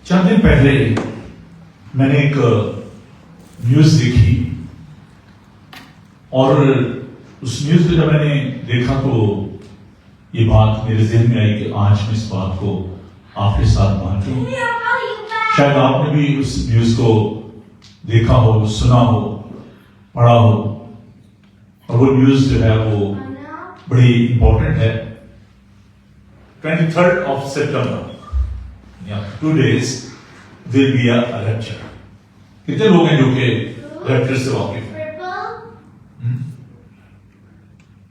چند دن پہلے میں نے ایک نیوز دیکھی اور اس نیوز کو جب میں نے دیکھا تو یہ بات میرے ذہن میں آئی کہ آج میں اس بات کو آپ کے ساتھ بانٹوں. شاید آپ نے بھی اس نیوز کو دیکھا ہو, سنا ہو, پڑھا ہو, اور وہ نیوز جو ہے وہ بڑی امپورٹنٹ ہے. 23rd of September, 2 days, will be a rapture. کتنے لوگ ہیں جو کہ rapture سے واقف ہیں؟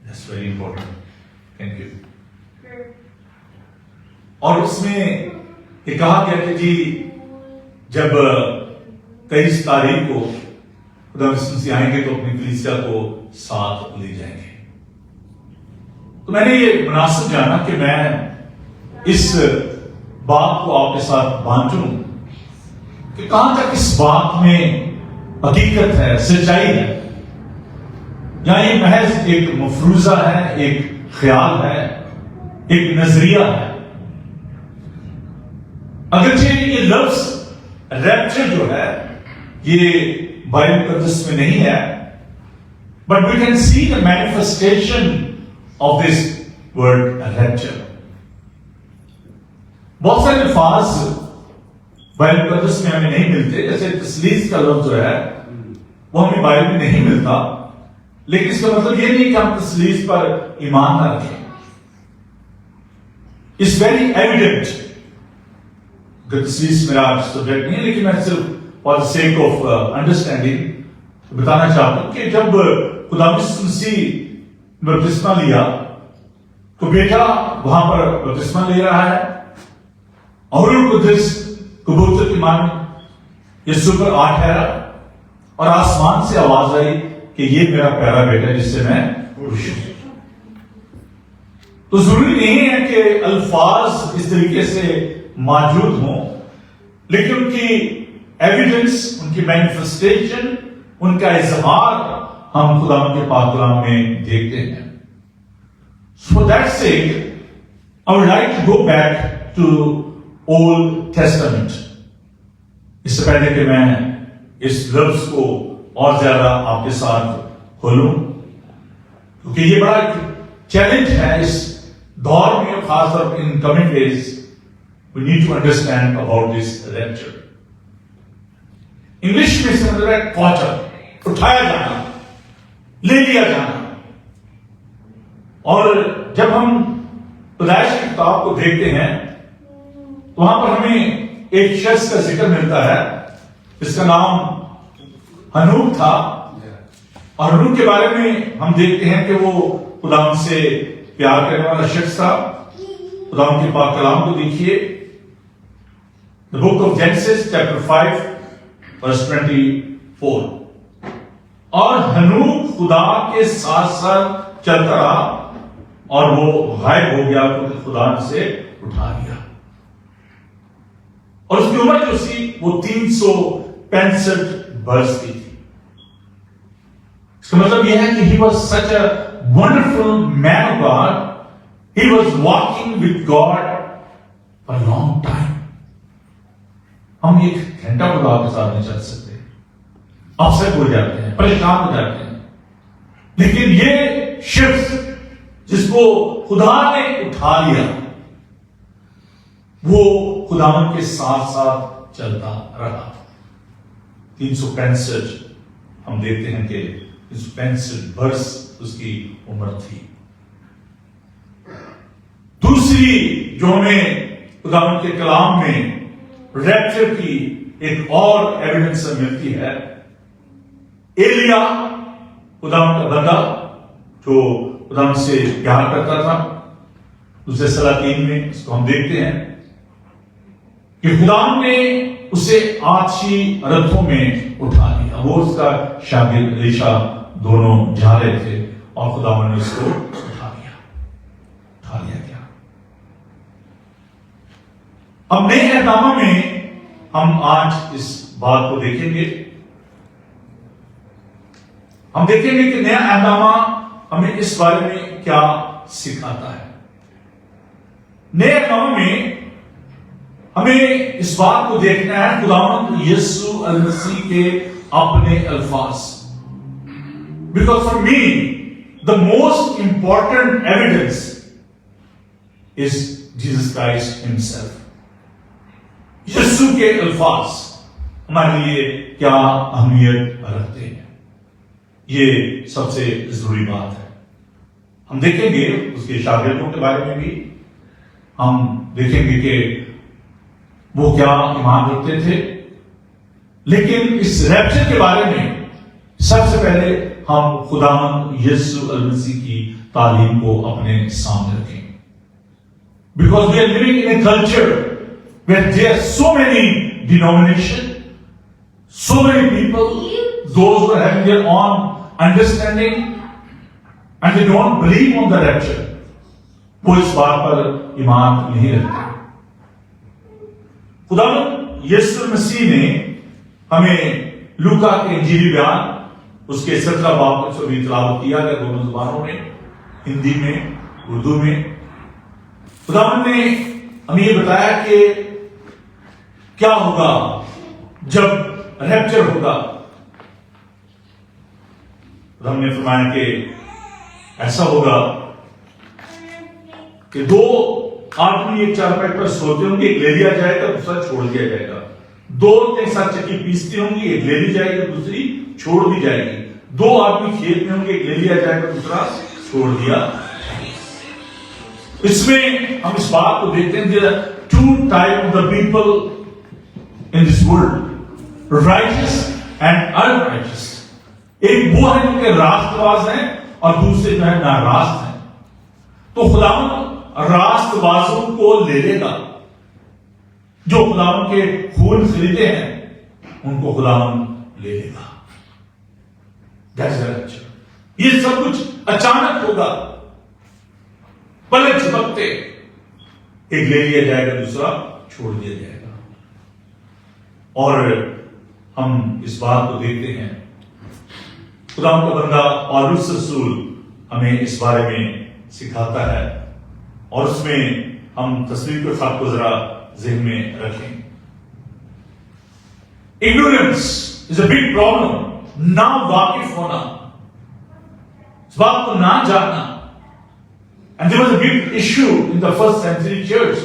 That's very important. Thank you. اور اس میں یہ کہا گیا کہ جی جب 23 تاریخ کو خدا مسیح آئیں گے تو اپنی کلیسیا کو ساتھ لے جائیں گے. تو میں نے یہ مناسب جانا کہ میں اس بات کو آپ کے ساتھ بانٹوں کہ کہاں تک اس بات میں حقیقت ہے, سچائی ہے, یا یہ محض ایک مفروضہ ہے, ایک خیال ہے, ایک نظریہ ہے. اگرچہ یہ لفظ ریپچر جو ہے یہ بائبل مقدس میں نہیں ہے, but we can see the manifestation of this word rapture. بہت سارے الفاظ بائبل مقدس میں ہمیں نہیں ملتے, جیسے تثلیث کا لفظ جو ہے وہ ہمیں بائبل میں نہیں ملتا, لیکن اس کا مطلب یہ نہیں کہ ہم تثلیث پر ایمان نہ رکھیں. It's very evident کہ تثلیث میرا سبجیکٹ نہیں ہے, لیکن میں صرف for the sake of understanding بتانا چاہتا ہوں کہ جب خدا مسیح بپتسمہ لیا تو بیٹا وہاں پر بپتسمہ لے رہا ہے, اور القدس کبوتر کی مانند یسوع پر آ ٹھہرا, اور آسمان سے آواز آئی کہ یہ میرا پیارا بیٹا جس سے میں خوش ہوں. تو ضروری نہیں ہے کہ الفاظ اس طریقے سے موجود ہوں, لیکن ان کی ایویڈنس, ان کی مینیفیسٹیشن, ان کا اظہار ہم خدا کے پاک کلام میں دیکھتے ہیں. For that sake, I would like to go back to Old Testament. اس سے پہلے کہ میں اس لفظ کو اور زیادہ آپ کے ساتھ کھولوں, کیونکہ یہ بڑا چیلنج ہے اس دور میں, خاص طور پر in coming days we need to understand about this rapture. English میں اس کا مطلب ہے کاچر, اٹھایا جانا, لے لیا جانا. اور جب ہم پیدائش کی کتاب کو دیکھتے ہیں تو وہاں پر ہمیں ایک شخص کا ذکر ملتا ہے جس کا نام ہنوک تھا, اور ہنوک کے بارے میں ہم دیکھتے ہیں کہ وہ خدا سے پیار کرنے والا شخص تھا. خدا کے پاک کلام کو دیکھیے, The book of Genesis chapter 5 verse 24. اور ہنوک خدا کے ساتھ ساتھ چلتا رہا اور وہ غائب ہو گیا کیونکہ خدا نے اسے اٹھا لیا. اور اس کی عمر جو سی وہ 365 برس کی تھی. اس کا مطلب یہ ہے کہ he was such a wonderful man of God. He was walking with God for a long time. ہم ایک گھنٹہ خدا کے ساتھ نہیں چل سکتے, اپسیٹ ہو جاتے ہیں, پریشان ہو جاتے ہیں. لیکن یہ شخص جس کو خدا نے اٹھا لیا وہ خداوند کے ساتھ ساتھ چلتا رہا. 365 ہم دیکھتے ہیں کہ 365 برس اس کی عمر تھی. دوسری جو ہمیں خداوند کے کلام میں ریپچر کی ایک اور ایویڈنس ملتی ہے, ایلیا خداوند کا بندہ جو خداوند سے پیار کرتا تھا. دوسرے سلاطین میں اس کو ہم دیکھتے ہیں کہ خداوند نے اسے آتشی رتھوں میں اٹھا لیا. وہ اس کا شاگرد الیشا دونوں جا رہے تھے اور خداوند نے اس کو اٹھا لیا گیا. اب نئے اہدامہ میں ہم آج اس بات کو دیکھیں گے. ہم دیکھیں گے کہ نیا اہدامہ ہمیں اس بارے میں کیا سکھاتا ہے. نئے اہدامہ میں ہمیں اس بات کو دیکھنا ہے خداوند یسوع المسیح کے اپنے الفاظ. Because for me, the most important evidence is Jesus Christ himself. یسوع کے الفاظ ہمارے لیے کیا اہمیت رکھتے ہیں، یہ سب سے ضروری بات ہے. ہم دیکھیں گے اس کے شاگردوں کے بارے میں بھی، ہم دیکھیں گے کہ وہ کیا ایمان رکھتے تھے. لیکن اس ریپچر کے بارے میں سب سے پہلے ہم خداوند یسوع المسیح کی تعلیم کو اپنے سامنے رکھیں. Because we are living in a culture where there are so many denominations, so many people, those who are having their own understanding and they don't believe on the rapture. وہ اس بات پر ایمان نہیں رکھتے. خداوند یسوع مسیح نے ہمیں لوکا کے انجیلی بیان اس کے 17 باب کو بھی تلاوت کیا گیا دونوں زبانوں میں، ہندی میں، اردو میں. خداوند نے ہمیں یہ بتایا کہ کیا ہوگا جب ریپچر ہوگا. ہم نے فرمایا کہ ایسا ہوگا کہ دو آدمی ایک چارپائی پر سوتے ہوں گے، ایک لے لیا جائے گا دوسرا چھوڑ دیا جائے گا. دو کے ساتھ چکی پیستی ہوں گی، ایک لے لی جائے گی دوسری چھوڑ دی جائے گی. دو آدمی کھیت میں ہوں گے، ایک لے لیا جائے گا دوسرا چھوڑ دیا. اس میں ہم اس بات کو دیکھتے ہیں کہ two type of the people in this world, righteous and unrighteous. ایک وہ ہیں جو کہ راست باز ہیں اور دوسرے جو ہے ناراست ہیں. تو خداوند راست بازوں کو لے لے گا، جو خداوند کے خون خریدے ہیں ان کو خداوند لے لے گا. یہ سب کچھ اچانک ہوگا، پلے جھپکتے ایک لے لیا جائے گا دوسرا چھوڑ دیا جائے گا. اور ہم اس بات کو دیکھتے ہیں خداوند کا بندہ پالوس رسول ہمیں اس بارے میں سکھاتا ہے، اور اس میں ہم تصویر کے خط کو ذرا ذہن میں رکھیں. Ignorance is a big problem. نا واقف ہونا، اس بات کو نہ جاننا. And there was a big issue in the first century church.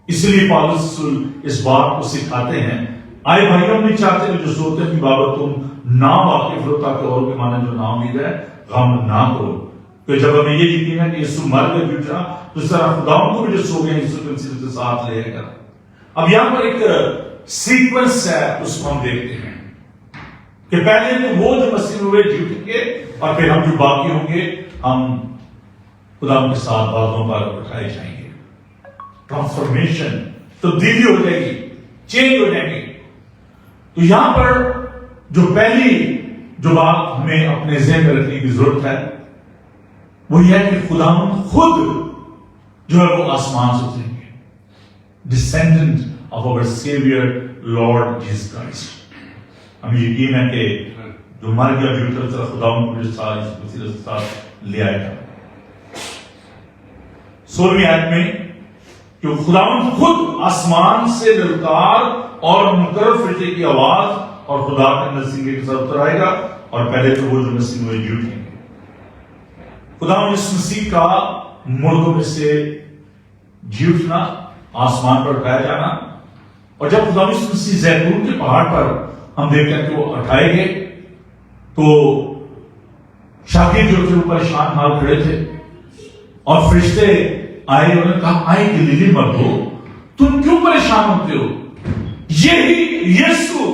اس لیے پالوس رسول اس بات کو سکھاتے ہیں. آئے بھائیوں نہیں چاہتے جو سوتے کی بابت تم نا واقف ہو تاکہ اور کے معنی جو نا امید ہے غم نہ کرو. کہ جب ہمیں یہ یقین ہے کہ یسوع مر کے اٹھا تو اس طرح خداوند کو بھی جو سو گئے یسوع مسیح کے ساتھ لے گا. اب یہاں پر ایک سیکوینس ہے، اس کو ہم دیکھتے ہیں کہ پہلے تو وہ جو مسیح ہوئے جی اٹھیں گے اور پھر ہم جو باقی ہوں گے ہم خداوند کے ساتھ بازوں پر اٹھائے جائیں گے. ٹرانسفارمیشن، تبدیلی ہو جائے گی، چینج ہو جائیں گے. تو یہاں پر جو پہلی جو بات ہمیں اپنے ذہن میں رکھنے کی ضرورت ہے وہ یہ ہے کہ خداوند خود جو ہے وہ آسمان سے اتریں گے. Descendant of our saviour Lord Jesus Christ. ہمیں یقین ہے کہ جو مر گیا جو طرح خداوند کو جو ساتھ لے آئے گا. 16ویں آیت میں کہ خداوند خود آسمان سے للکار اور مقرر فرشتے کی آواز اور خدا کے نسیمے کے ساتھ اتر آئے گا، اور پہلے تو وہ جو نسیم ہوئے جی اٹھیں گے. خداوند اس مسیح کا مردوں میں سے جی اٹھنا، آسمان پر اٹھایا جانا. اور جب خداوند اس مسیح زیتون کے پہاڑ پر ہم دیکھتے ہیں کہ وہ اٹھائے گئے تو شاگرد جو تھے وہ پریشان حال کھڑے تھے، اور فرشتے آئے، انہوں نے کہا آئے گلیلی مردو تم کیوں پریشان ہوتے ہو؟ یہی یسوع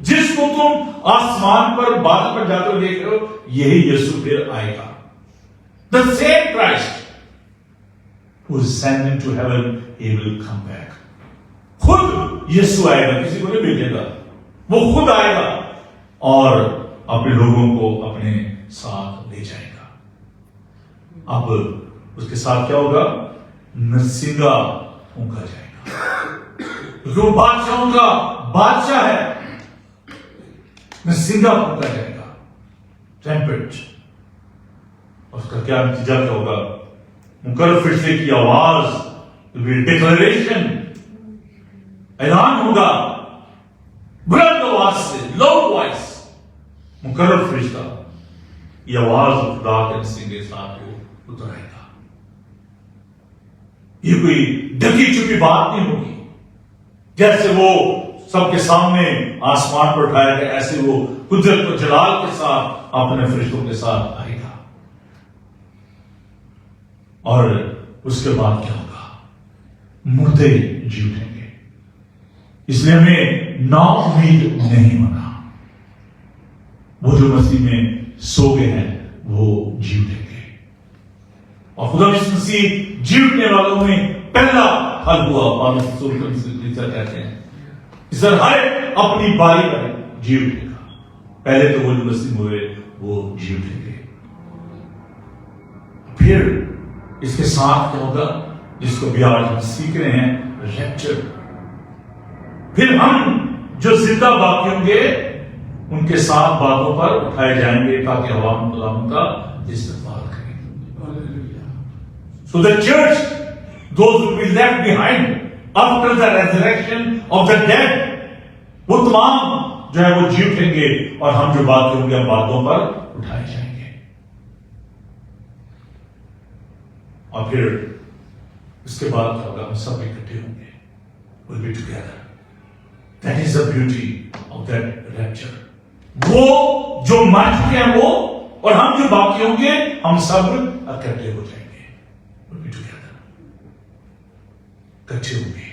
جس کو تم آسمان پر بادل پر جاتے ہوئے دیکھ رہے ہو، یہی یسوع پھر آئے گا. The same Christ who is ascending to heaven, he will come back. خود یسوع آئے گا، کسی کو نہیں بھیجے گا، وہ خود آئے گا اور اپنے لوگوں کو اپنے ساتھ لے جائے گا. اب اس کے ساتھ کیا ہوگا؟ نرسنگا پھونکا جائے گا، کیونکہ وہ بادشاہوں کا بادشاہ ہے. نرسنگا پھونکا جائے گا، ٹرمپٹ. اس کا کیا نتیجہ کیا ہوگا؟ مقرر فرشتے کی آواز، ڈکلریشن اعلان ہوگا بلند آواز سے، لاؤڈ وائس، مقرر فرشتہ یہ آواز خدا کے نسیم کے ساتھ وہ اتر آئے گا۔ یہ کوئی ڈھکی چھپی بات نہیں ہوگی، جیسے وہ سب کے سامنے آسمان پر اٹھایا گیا ایسے وہ قدرت و جلال کے ساتھ اپنے فرشتوں کے ساتھ آئے گا۔ اور اس کے بعد کیا ہوگا؟ مردے جی اٹھیں گے۔ اس لیے ہمیں نا امید نہیں ہونا، وہ جو مسیح میں سو گئے ہیں وہ جی اٹھیں گے، اور خدا مسیح جی اٹھنے والوں میں پہلا حل ہوا۔ پالوس رسول کہتے ہیں سر ہر اپنی باری پر جی اٹھے گا، پہلے تو وہ جو مسیح ہوئے وہ جی اٹھیں گے۔ پھر اس کے ساتھ کیا ہوگا جس کو بھی آج ہم سیکھ رہے ہیں؟ ریپچر۔ پھر ہم جو زندہ باقی ہوں گے ان کے ساتھ باتوں پر اٹھائے جائیں گے تاکہ عوام خدا کا استقبال کریں۔ So the church, those who will be left behind after the resurrection of the dead, وہ تمام جو ہے وہ جی اٹھیں گے اور ہم جو باقی ہوں گے ہم باتوں پر اٹھائے جائیں گے۔ اور پھر اس کے بعد کیا ہوگا؟ ہم سب اکٹھے ہوں گے، we'll be together. That is the beauty of that rapture. وہ جو مر چکے ہیں وہ اور ہم جو باقی ہوں گے ہم سب اکٹھے ہو جائیں گے، we'll be together. اکٹھے ہوں گے۔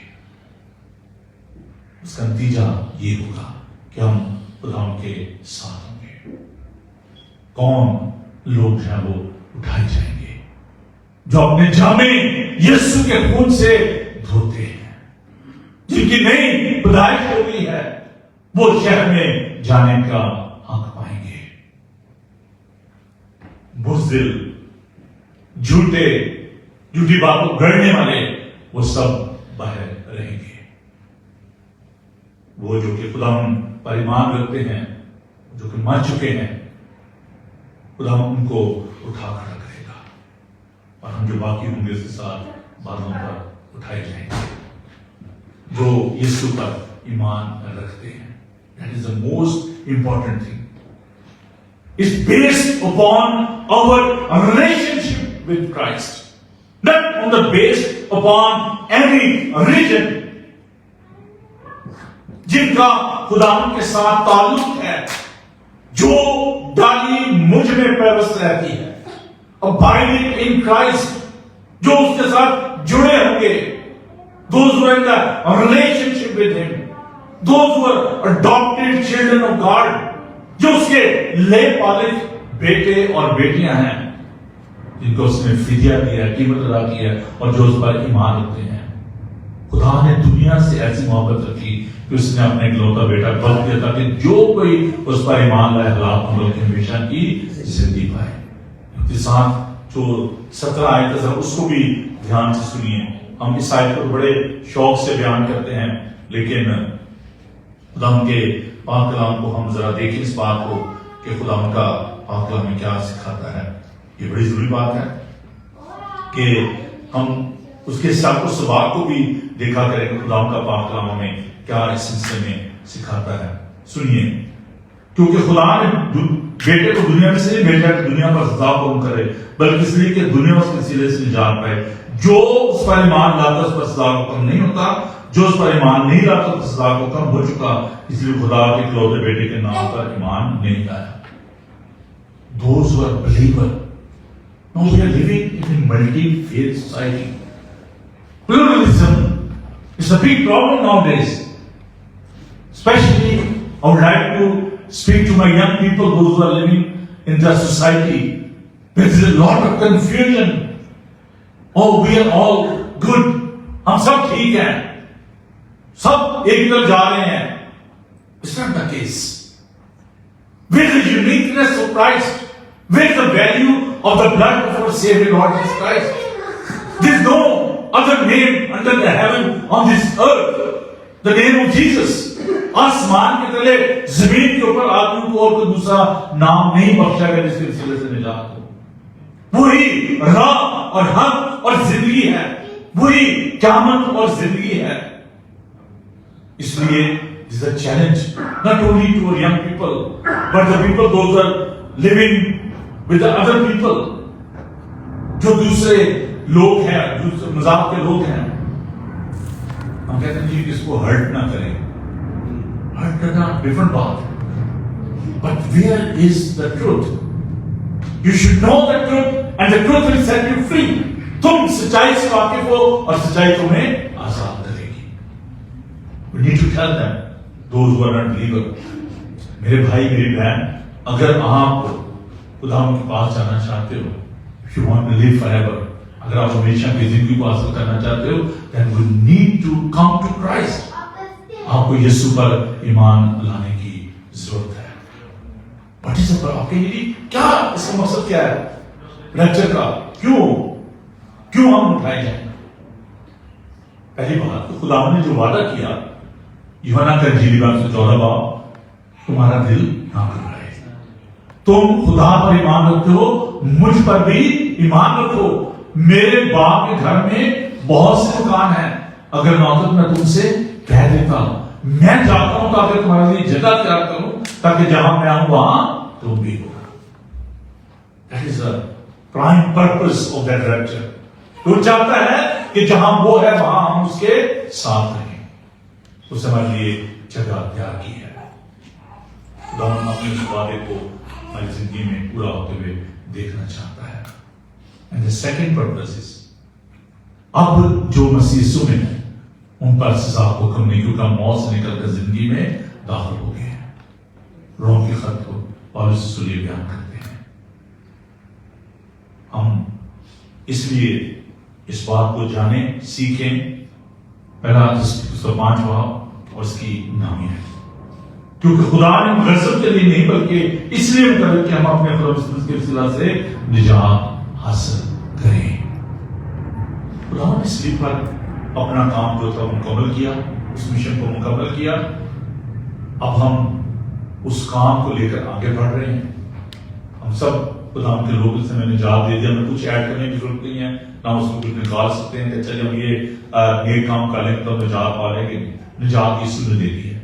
اس کا نتیجہ یہ ہوگا کہ ہم خدا کے ساتھ ہوں گے۔ کون لوگ ہیں وہ اٹھائے جائیں گے؟ جو اپنے جامے یسوع کے خون سے دھوتے ہیں، جن کی نئی پیدائش ہو گئی ہے، وہ شہر میں جانے کا حق پائیں گے۔ بزدل، جھوٹی باتوں گڑنے والے وہ سب باہر رہیں گے۔ وہ جو کہ خدا پر ایمان رکھتے ہیں، جو کہ مر چکے ہیں، خدا ان کو اٹھا کھڑا کرے گا اور ہم جو باقی ہوں گے اس کے ساتھ باتوں پر اٹھائے جائیں گے۔ جو یسوع پر ایمان رکھتے ہیں، that is the most important thing. It's based upon our relationship with Christ, not on the based upon any religion. جن کا خدا کے ساتھ تعلق ہے، جو ڈالی مجھ میں پیوست رہتی ہے، abiding in Christ، جو اس کے ساتھ جڑے ہوں گے، those who are in the relationship with him, those who are adopted children of God، جو اس کے لے پالے بیٹے اور بیٹیاں ہیں، جن کو اس نے فدیہ دیا، قیمت ادا کی ہے اور جو اس پر ایمان رکھتے ہیں۔ خدا نے دنیا سے ایسی محبت رکھی کہ اس نے اپنے اکلوتا بیٹا بخش دیا تاکہ جو کوئی اس پر ایمان لائے ہلاک نہ ہو بلکہ ہمیشہ کی زندگی پائے۔ ساتھ جو 17 آیت ہے اس کو بھی دھیان سے سنیے۔ ہم اس آیت کو بڑے شوق سے بیان کرتے ہیں، لیکن خدا کے پاک کلام کو ہم ذرا دیکھیں اس بات کو کہ خدا کا پاک کلام میں کیا سکھاتا ہے۔ یہ بڑی ضروری بات ہے کہ ہم اس کے ساتھ اس بات کو بھی دیکھا کریں کہ خدا کا پاک کلام ہمیں کیا اس سلسلے میں سکھاتا ہے۔ سنیے، کیونکہ خدا نے بیٹے کو دنیا میں سے نہیں بھیجا کہ دنیا پر سزا کو کرے، بلکہ اس لیے کہ دنیا اس کے سلے سے نجات پائے۔ جو اس پر ایمان لاتا اس پر سزا کو کم نہیں ہوتا، جو اس پر ایمان نہیں لاتا اس پر سزا کو کم ہو چکا، اس لیے خدا کے اکلوتے بیٹے کے نام پر ایمان نہیں لایا۔ Those who are believers. Now we are living in a multi-faith society. Pluralism is a big problem nowadays. Especially, I would like to speak to my young people, those who are living in the society. There is a lot of confusion. Oh, we are all good. ہم سب ٹھیک ہیں، سب ایک طرف جا رہے ہیں۔ It's not the case. Where is the uniqueness of Christ? Where is the value of the blood of our Savior Lord Jesus Christ? There is no other name under the heaven on this earth, the name of Jesus. آسمان کے تلے زمین کے اوپر آدمی کو اور کوئی دوسرا نام نہیں بخشا گیا جس کے وسیلے سے نجات ہو۔ وہی راہ اور حق اور زندگی ہے، وہی قیامت اور زندگی ہے۔ اس لیے this is a challenge not only to our young people but the people those are living with the other people, جو دوسرے لوگ ہیں, دوسرے مذہب کے لوگ ہیں. ہم کہتے ہیں جی کس کو ہرٹ نہ کریں, ہرٹ کرنا ڈفرنٹ بات, but where is the truth? You should know the truth and the truth will set you free. تم سچائی سے واقف ہو اور سچائی تمہیں آزاد کرے گی. We need to tell them, those who are not believer, میرے بھائی میری بہن, اگر آپ خدا کے پاس جانا چاہتے ہو, if you want to live forever, اگر آپ ہمیشہ کی زندگی کو حاصل کرنا چاہتے ہو, then you need to come to Christ. آپ کو یسوع پر ایمان لانے کی ضرورت ہے. What is the problem? آپ کہیں گے کیا اس کا مقصد کیا ہے لیکچر کا, کیوں ہم اٹھائے جائیں؟ پہلی بات تو خدا نے جو وعدہ کیا یوحنا کا انجیل باب 14 باب, تمہارا دل نہ گھبرائے, تم خدا پر ایمان رکھتے ہو, مجھ پر بھی ایمان رکھو. میرے باپ کے گھر میں بہت سے مکان ہیں, اگر نہ ہوتا تو میں تم سے کہہ دیتا ہوں. میں جاتا ہوں تاکہ تمہارے لیے جگہ تیار کروں, تاکہ جہاں میں آؤں وہاں تم بھی ہو. That is the prime purpose of that rapture. وہ چاہتا ہے کہ جہاں وہ ہے وہاں ہم اس کے ساتھ رہیں. اس نے ہمارے لیے جگہ تیار کی ہے. خدا اپنے اس وعدے کو ہماری زندگی میں پورا ہوتے ہوئے دیکھنا چاہتا ہے. And the second purpose is, اب جو مسیح یسوع میں ہیں ان پر سزا کو حکم نہیں, کیونکہ موت سے نکل کر زندگی میں داخل ہو گئے ہیں. روم کے خط کو پالوس رسول یہ بیان کرتے ہیں. ہم اس لیے اس بات کو جانیں, سیکھیں. پہلا 5 باب اور اس کی نامی ہے, کیونکہ خدا نے غضب کے لیے نہیں بلکہ اس لیے مقرر کہ ہم اپنے خدا کے وسیلہ سے نجات حاصل کریں. خدا نے اس لیے پر اپنا کام جو تھا مکمل کیا, اس مشن کو مکمل کیا. اب ہم اس کام کو لے کر آگے بڑھ رہے ہیں. ہم سب خدا کے لوگ سے میں نجات دے دیا, ہمیں کچھ ایڈ کرنے کی ضرورت نہیں ہے, نہ اس کو کچھ نکال سکتے ہیں کہ چلیے ہم یہ کام کر لیں تو نجات پا لیں گے. نجات یسوع نے دے دی ہے,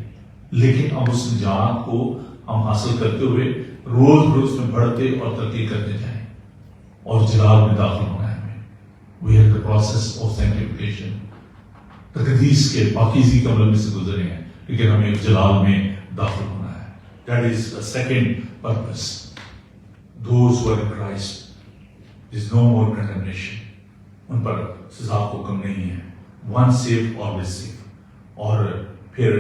لیکن اب اس نجات کو ہم حاصل کرتے ہوئے روز روز میں بڑھتے اور ترقی کرتے جائیں اور جلال میں داخل ہونا ہے ہمیں. We are in the process of sanctification. Taqdees کے پاکیزگی کے عمل میں سے گزرے ہیں, لیکن ہمیں جلال میں داخل ہونا ہے. That is the second purpose. Those who are in Christ, there is no more condemnation. ان پر سزا کو کم نہیں ہے. Once saved, always saved. اور پھر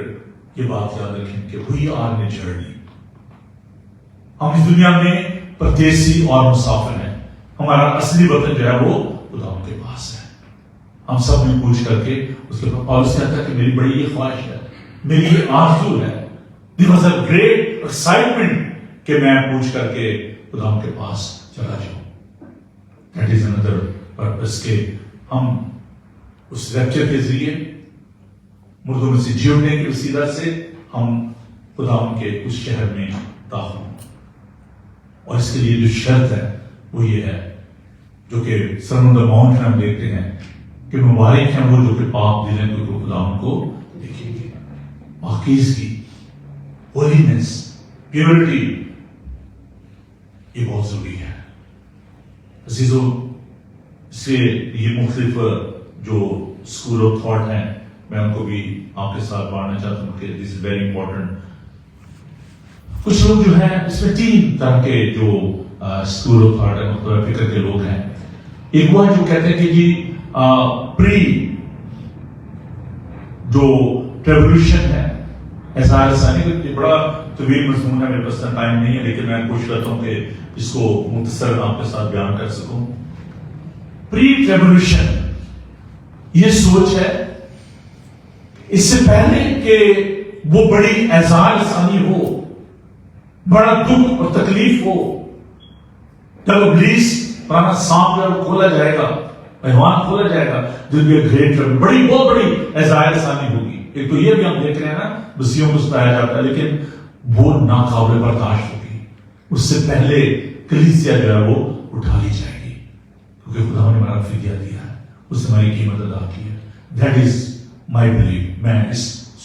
یہ بات یاد رکھیں کہ we are in a journey. ہم اس دنیا میں پردیسی اور مسافر ہیں. ہمارا اصلی وطن جو ہے وہ خدا کے پاس ہے. ہم سب نے پوچھ کر کے اس کے پاس کہتا ہے کہ میری بڑی یہ خواہش ہے, میری یہ آرزو ہے. There was a great excitement کہ میں پوچھ کر کے خدا کے پاس چلا جاؤں. That is another purpose کہ ہم اس لیکچر کے ذریعے مردوں میں سے جی اٹھنے کے وسیلہ سے ہم خدا کے اس شہر میں داخل ہوں. اور اس کے لیے جو شرط ہے وہ یہ ہے جو کہ سرمن ماؤنٹ میں ہم دیکھتے ہیں کہ مبارک ہیں وہ جو کہ پاک دل ہیں کیونکہ خدا ان کو دیکھیں گے. پاکیزگی, ہولینس, پیورٹی, یہ بہت ضروری ہے عزیزو. اس لیے یہ مختلف جو اسکول آف تھاٹ ہیں میں ان کو بھی آپ کے ساتھ بانٹنا چاہتا ہوں کہ دس از ویری امپورٹنٹ. کچھ لوگ جو ہیں اس میں 3 طرح کے جو اسکول آف تھاٹ ہے, مطلب فکر کے لوگ ہیں. ایک وہ جو کہتے ہیں کہ جی پری جو ریولیوشن ہے, ایسا ثانی بڑا طویل مضمون ہے, میرے پاس ٹائم نہیں ہے, لیکن میں کوشش کرتا ہوں کہ اس کو مختصر آپ کے ساتھ بیان کر سکوں. پری ریولیوشن یہ سوچ ہے اس سے پہلے کہ وہ بڑی اعزاز ثانی ہو, بڑا دکھ اور تکلیف ہو, جب ابلیس پرانا سانپ جو کھولا جائے گا, پیمان کھولا جائے گا, جن کی گریٹ بڑی بہت بڑی اعزاز ثانی ہوگی. ایک تو یہ بھی ہم دیکھ رہے ہیں نا, بسیوں کو ستایا جاتا ہے, لیکن وہ ناقابل برداشت ہوگی. اس سے پہلے کلیسیا جو ہے وہ اٹھا لی جائے گی, کیونکہ خدا نے ہمارا فدیہ دیا ہے, اس نے ہماری قیمت ادا کی ہے. That is my belief. میں اس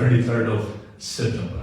23rd of September,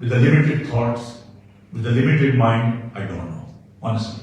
with the limited thoughts, with the limited mind, I don't know, honestly.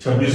26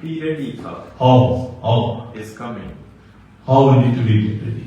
Be ready, sir. how Is coming how we need to be ready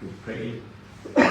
to pray.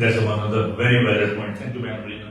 That's another very valid point. Thank you, Madam Rina.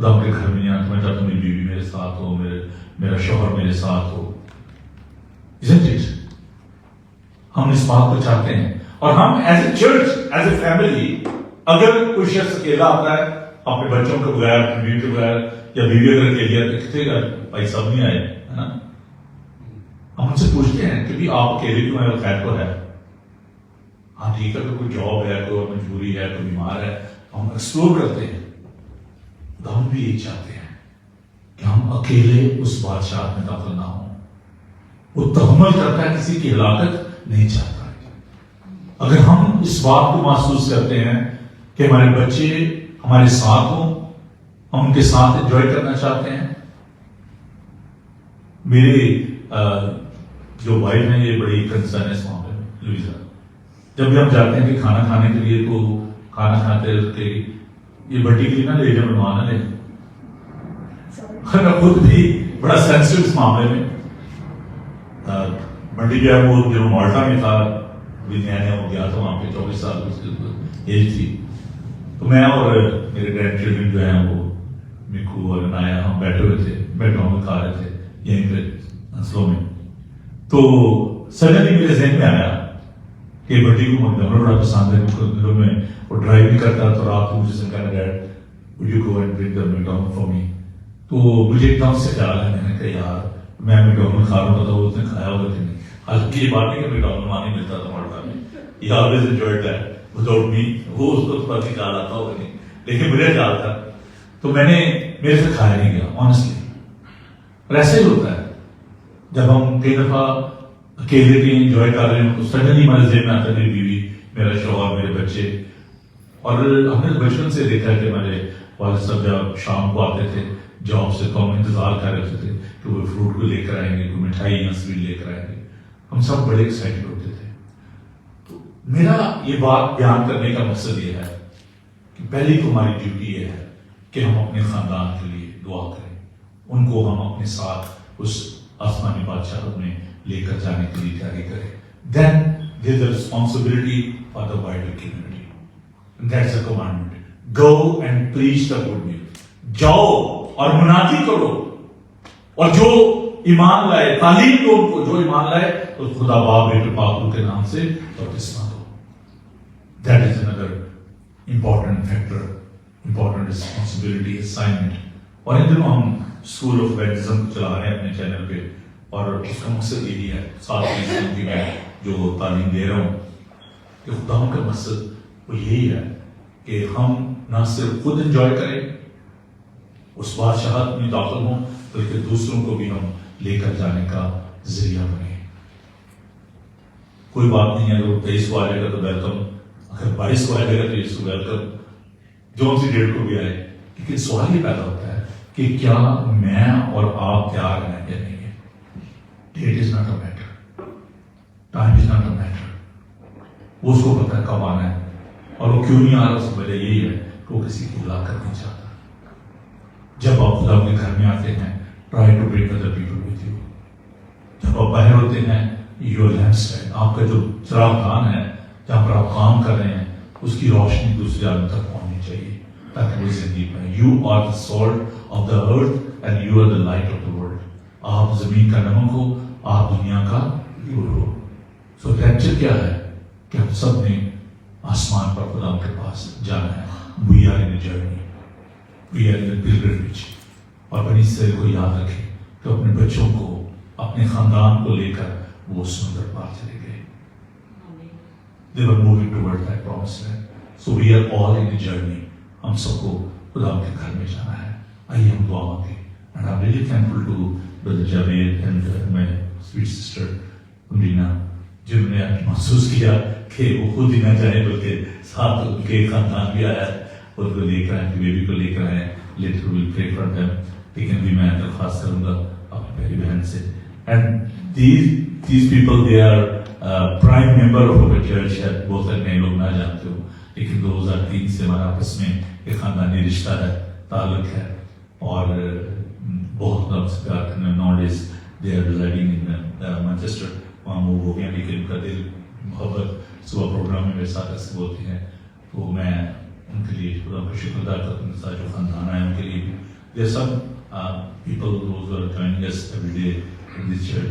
خدا کے گھر میں نہیں آتا. میں چاہتا ہوں میری بیوی میرے ساتھ ہو, میرا شوہر میرے ساتھ ہو. Isn't it? ہم اس بات کو چاہتے ہیں. اور ہم as a church, as a family, اگر کوئی شخص اکیلا آتا ہے اپنے بچوں کے بغیر, اپنی بیوی کے بغیر, یا بیوی اگر اکیلی ہے تو کہتے گا بھائی سب نہیں آئے, ہے نا. ہم ان سے پوچھتے ہیں کہ بھی آپ اکیلے کیوں ہیں, خیر تو ہے. ہاں ٹھیک ہے, کوئی جاب ہے, کوئی مجبوری ہے, کوئی بیمار ہے, ہم ایکسپلور کرتے ہیں. تو ہم بھی یہی چاہتے ہیں کہ ہم اکیلے اس بادشاہ میں داخل نہ ہوں. وہ تحمل کرتا ہے, کسی کی ہلاکت نہیں چاہتا. اگر ہم اس بات کو محسوس کرتے ہیں کہ ہمارے بچے ہمارے ساتھ ہوں, ہم ان کے ساتھ انجوائے کرنا چاہتے ہیں. میری جو وائف ہیں یہ بڑی کنسرن ہے اس معاملے میں, لویزا. جب بھی ہم جاتے ہیں کہ کھانا کھانے کے لیے, تو کھانا کھاتے رہتے یہ بٹی کے لیے نہ لے جائے, مہمان نہ لے. میں خود بھی بڑا سینسٹیو اس معاملے میں. بنڈی جو ہے وہ جو مالٹا میں تھا, نیا نیا ہو گیا تھا وہاں پہ, 24 سال ایج تھی. تو میں اور میرے گرینڈ چلڈرن جو ہیں وہ میکو اور نایا, ہم بیٹھے ہوئے تھے, بیٹھوں میں کھا رہے تھے یہیں پہ انسلوں میں. تو سڈنلی میرے ذہن میں آیا کہ بڈی کو مکڈونلڈ بڑا پسند ہے, دنوں میں وہ ڈرائیو بھی کرتا, تو رات کو مجھے سے کہنا dad would you go and bring the McDonald for me. تو مجھے ایک دم سے خیال ہے, میں نے کہا یار میں میکڈونلڈ کھا رہا تھا, وہ اس نے کھایا ہوگا کہ نہیں. حالانکہ یہ بات نہیں کہ میکڈونلڈ وہاں نہیں ملتا تھا مالٹا میں, یہ آلویز انجوائڈ دیٹ وداؤٹ می. وہ اس کو پتہ نہیں خیال آتا ہوگا نہیں, لیکن مجھے خیال تھا. تو میں نے, میرے سے کھایا نہیں گیا آنیسٹلی. اور ایسے ہی ہوتا ہے جب ہم کئی دفعہ اکیلے بھی انجوائے کر رہے ہیں تو سڈنلی ہمارے ذہن میں آتا ہے میری بیوی, میرا شوہر, میرے بچے. اور ہم نے بچپن سے دیکھا کہ ہمارے والد صاحب جب شام کو آتے تھے جاب سے, تو ہم انتظار کر رہے تھے کہ وہ فروٹ کو لے کر آئیں گے, کوئی مٹھائی یا سویٹ لے کر آئیں گے. ہم سب بڑے ایکسائٹیڈ ہوتے تھے. تو میرا یہ بات بیان کرنے کا مقصد یہ ہے کہ پہلی تو ہماری ڈیوٹی یہ ہے کہ ہم اپنے خاندان کے لیے دعا کریں, ان کو ہم اپنے ساتھ اس آسمانی بادشاہ میں لے کر جانے کے لیے تیاری کریں. Then there is a responsibility for the wider community. And that's a commandment. Go and preach the good news. جاؤ اور منادی کرو, اور جو ایمان لائے, تعلیم دو ان کو, جو ایمان لائے تو خدا باپ بیٹے پاک کے نام سے بپتسمہ دو. That is another important factor, important responsibility, assignment. اور ان دنوں ہم اسکول آف ایونجلزم چلا رہے ہیں اپنے چینل پہ, اور اس کا مقصد یہی ہے 7 فیصد کی میں جو تعلیم دے رہا ہوں کہ خدا کا مقصد وہ یہی ہے کہ ہم نہ صرف خود انجوائے کریں, اس بادشاہت میں داخل ہوں, بلکہ دوسروں کو بھی ہم لے کر جانے کا ذریعہ بنے. کوئی بات نہیں ہے, اگر 23 کو آ جائے گا تو ویلکم, اگر 22 کو آ جائے گا تو اس کو ویلکم, جو سی ڈیٹ کو بھی آئے. لیکن سوال یہ پیدا ہوتا ہے کہ کیا میں اور آپ تیار ہیں یا نہیں ہے. That is not a matter, time is not a matter. وہ اس کو پتہ ہے کب آنا ہے, اور وہ کیوں نہیں آ رہا, اس کی وجہ یہی ہے کہ وہ کسی کی ہلاکت نہیں چاہتا. جب آپ خدا کے گھر میں آتے ہیں, try to break other people with you. جب آپ باہر ہوتے ہیں, یور لیمپ اسٹینڈ, آپ کا جو چراغ خان ہے جہاں پر آپ کام کر رہے ہیں, اس کی روشنی دوسرے آدمی تک پہنچنی چاہیے تاکہ وہ زندگی پائیں. You are the salt of the earth and you are the light of the world. آپ زمین کا نمک ہو, آپ دنیا کا نور ہو. سو ریپچر کیا ہے کہ ہم سب نے آسمان پر خدا کے پاس جانا ہے. We are in a journey, we are in a pilgrimage. اور بنی اسرائیل کو یاد رکھیں کہ اپنے بچوں کو, اپنے خاندان کو لے کر وہ سمندر پار چلے گئے. They were moving towards that promised land. So we are all in a journey. ہم سب کو خدا کے گھر میں جانا ہے. آئیے ہم دعا مانگیں. And I'm really thankful to Brother Javed and my sweet sister Umrina, جنہوں نے محسوس کیا کہ وہ خود ہی نہ جائیں بلکہ ساتھ ان کے خاندان بھی آیا, اور کو لے کر آئے, بیبی کو لے کر آئے. Later we'll pray for them. لیکن بھی میں درخواست کروں گا اپنی پیاری بہن سے. And these people, they are prime member of our church. بہت سارے نئے لوگ نہ جانتے ہو, لیکن 2003 سے ہمارا آپس میں ایک خاندانی رشتہ ہے, تعلق ہے, اور بہت لوگ سے پیار کرنے. Nowadays they are residing in Manchester. وہاں موو ہو گیا, لیکن ان کا دل محبت صبح پروگرام میں میرے ساتھ ایسے بولتے ہیں. تو میں ان کے لیے خدا کا شکر ادا کرتا ہوں, ساتھ جو خاندان آئے ان کے لیے بھی there are some people who are joining us every day in this church,